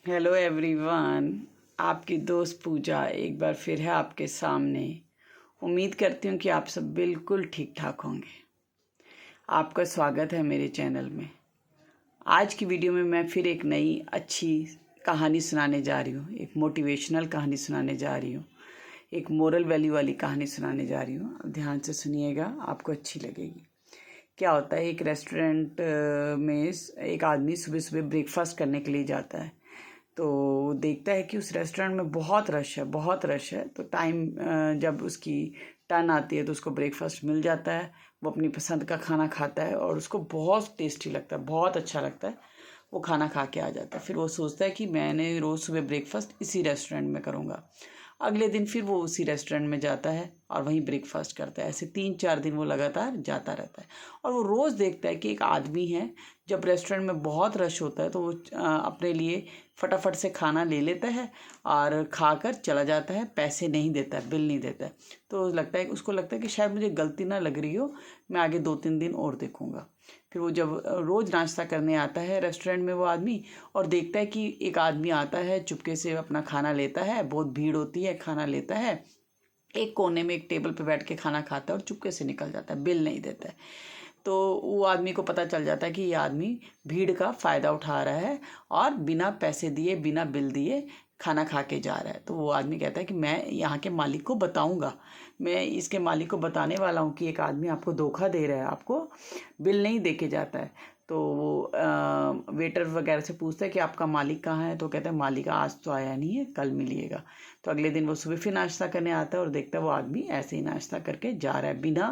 Hello everyone. आपकी दोस्त पूजा एक बार फिर है आपके सामने। उम्मीद करती हूँ कि आप सब बिल्कुल ठीक ठाक होंगे। आपका स्वागत है मेरे चैनल में। आज की वीडियो में मैं फिर एक नई अच्छी कहानी सुनाने जा रही हूँ। एक मोटिवेशनल कहानी सुनाने जा रही हूँ। एक मोरल वैल्यू वाली कहानी सुनाने जा रही हूँ। अब ध्यान से सुनिएगा, आपको अच्छी लगेगी। क्या होता है, एक रेस्टोरेंट में एक आदमी सुबह सुबह ब्रेकफास्ट करने के लिए जाता है। तो देखता है कि उस रेस्टोरेंट में बहुत रश है, बहुत रश है। तो टाइम जब उसकी टर्न आती है तो उसको ब्रेकफास्ट मिल जाता है। वो अपनी पसंद का खाना खाता है और उसको बहुत टेस्टी लगता है, बहुत अच्छा लगता है। वो खाना खा के आ जाता है। फिर वो सोचता है कि मैंने रोज़ सुबह ब्रेकफास्ट इसी रेस्टोरेंट में करूँगा। अगले दिन फिर वो उसी रेस्टोरेंट में जाता है और वहीं ब्रेकफास्ट करता है। ऐसे 3-4 दिन वो लगातार जाता रहता है और वो रोज़ देखता है कि एक आदमी है, जब रेस्टोरेंट में बहुत रश होता है तो वो अपने लिए फटाफट से खाना ले लेता है और खाकर चला जाता है। पैसे नहीं देता है, बिल नहीं देता है। तो उसको लगता है कि शायद मुझे गलती ना लग रही हो, मैं आगे 2-3 दिन और देखूंगा। फिर वो जब रोज़ नाश्ता करने आता है रेस्टोरेंट में वो आदमी, और देखता है कि एक आदमी आता है, चुपके से अपना खाना लेता है। बहुत भीड़ होती है, खाना लेता है, एक कोने में एक टेबल पे बैठ के खाना खाता है और चुपके से निकल जाता है, बिल नहीं देता है। तो वो आदमी को पता चल जाता है कि ये आदमी भीड़ का फ़ायदा उठा रहा है और बिना पैसे दिए, बिना बिल दिए खाना खा के जा रहा है। तो वो आदमी कहता है कि मैं यहाँ के मालिक को बताऊँगा, मैं इसके मालिक को बताने वाला हूँ कि एक आदमी आपको धोखा दे रहा है, आपको बिल नहीं दे के जाता है। तो वो वेटर वगैरह से पूछता है कि आपका मालिक कहाँ है। तो कहता है मालिक आज तो आया नहीं है, कल मिलिएगा। तो अगले दिन वो सुबह फिर नाश्ता करने आता है और देखता है वो आदमी ऐसे ही नाश्ता करके जा रहा है बिना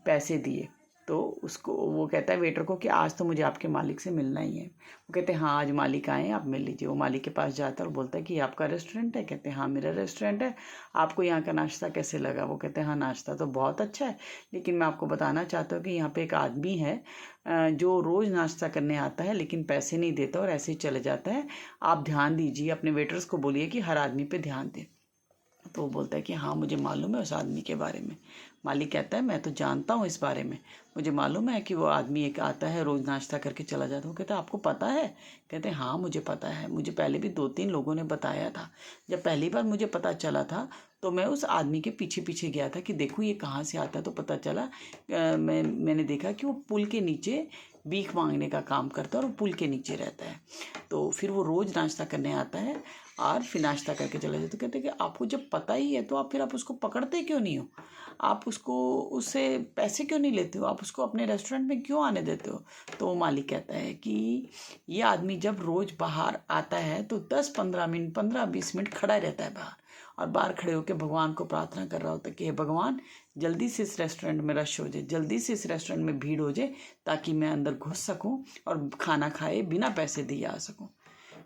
पैसे दिए। तो उसको वो कहता है वेटर को कि आज तो मुझे आपके मालिक से मिलना ही है। वो कहते हैं हाँ आज मालिक आए हैं, आप मिल लीजिए। वो मालिक के पास जाता है और बोलता है कि आपका रेस्टोरेंट है। कहते हैं हाँ मेरा रेस्टोरेंट है, आपको यहाँ का नाश्ता कैसे लगा। वो कहते हैं हाँ नाश्ता तो बहुत अच्छा है, लेकिन मैं आपको बताना चाहता हूँ कि यहाँ पे एक आदमी है जो रोज़ नाश्ता करने आता है लेकिन पैसे नहीं देता और ऐसे ही चले जाता है। आप ध्यान दीजिए, अपने वेटर्स को बोलिए कि हर आदमी पे ध्यान दें। तो वो बोलता है कि हाँ मुझे मालूम है उस आदमी के बारे में। मालिक कहता है मैं तो जानता हूँ इस बारे में, मुझे मालूम है कि वो आदमी एक आता है रोज़ नाश्ता करके चला जाता है। वो कहता है आपको पता है। कहते हैं हाँ मुझे पता है, मुझे पहले भी 2-3 लोगों ने बताया था। जब पहली बार मुझे पता चला था तो मैं उस आदमी के पीछे पीछे गया था कि देखूँ ये कहाँ से आता है। तो पता चला मैंने देखा कि वो पुल के नीचे भीख मांगने का काम करता है और वो पुल के नीचे रहता है। तो फिर वो रोज़ नाश्ता करने आता है और फिर नाश्ता करके चले जाते। तो कहते हैं कि आपको जब पता ही है तो आप उसको पकड़ते क्यों नहीं हो, आप उससे पैसे क्यों नहीं लेते हो, आप उसको अपने रेस्टोरेंट में क्यों आने देते हो। तो वो मालिक कहता है कि ये आदमी जब रोज़ बाहर आता है तो 10-15 मिनट, 15-20 मिनट खड़ा रहता है बाहर, और बाहर खड़े होकर भगवान को प्रार्थना कर रहा होता है कि हे भगवान जल्दी से इस रेस्टोरेंट में रश हो जाए, जल्दी से इस रेस्टोरेंट में भीड़ हो जाए, ताकि मैं अंदर घुस सकूं और खाना खाए बिना पैसे दिए आ सकूं।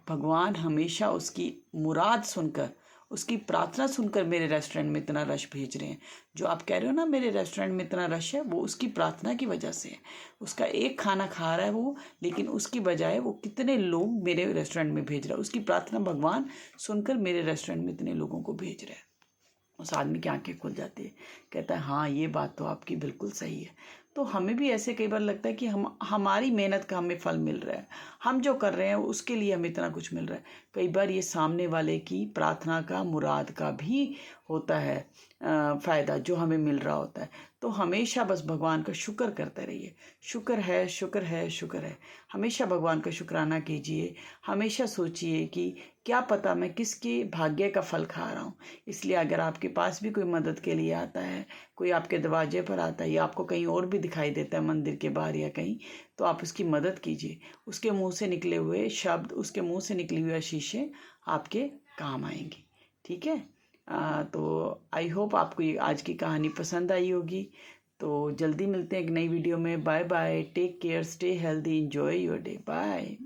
भगवान हमेशा उसकी मुराद सुनकर, उसकी प्रार्थना सुनकर मेरे रेस्टोरेंट में इतना रश भेज रहे हैं। जो आप कह रहे हो ना मेरे रेस्टोरेंट में इतना रश है, वो उसकी प्रार्थना की वजह से है। उसका एक खाना खा रहा है वो, लेकिन उसकी बजाय वो कितने लोग मेरे रेस्टोरेंट में भेज रहा है। उसकी प्रार्थना भगवान सुनकर मेरे रेस्टोरेंट में इतने लोगों को भेज रहा है। उस आदमी की आंखें खुल जाती है, कहता है हाँ ये बात तो आपकी बिल्कुल सही है। तो हमें भी ऐसे कई बार लगता है कि हमारी मेहनत का हमें फल मिल रहा है, हम जो कर रहे हैं उसके लिए हमें इतना कुछ मिल रहा है। कई बार ये सामने वाले की प्रार्थना का, मुराद का भी होता है फ़ायदा जो हमें मिल रहा होता है। तो हमेशा बस भगवान का शुक्र करते रहिए। शुक्र है, शुक्र है, शुक्र है। हमेशा भगवान का शुक्राना कीजिए। हमेशा सोचिए कि क्या पता मैं किसके भाग्य का फल खा रहा हूँ। इसलिए अगर आपके पास भी कोई मदद के लिए आता है, कोई आपके दरवाजे पर आता है या आपको कहीं और भी दिखाई देता है मंदिर के बाहर या कहीं, तो आप उसकी मदद कीजिए। उसके मुंह से निकले हुए शब्द, उसके मुंह से निकली हुई आशीषें आपके काम आएंगी। ठीक है। तो आई होप आपको ये आज की कहानी पसंद आई होगी। तो जल्दी मिलते हैं एक नई वीडियो में। Bye bye, take care, stay healthy, enjoy your day, bye.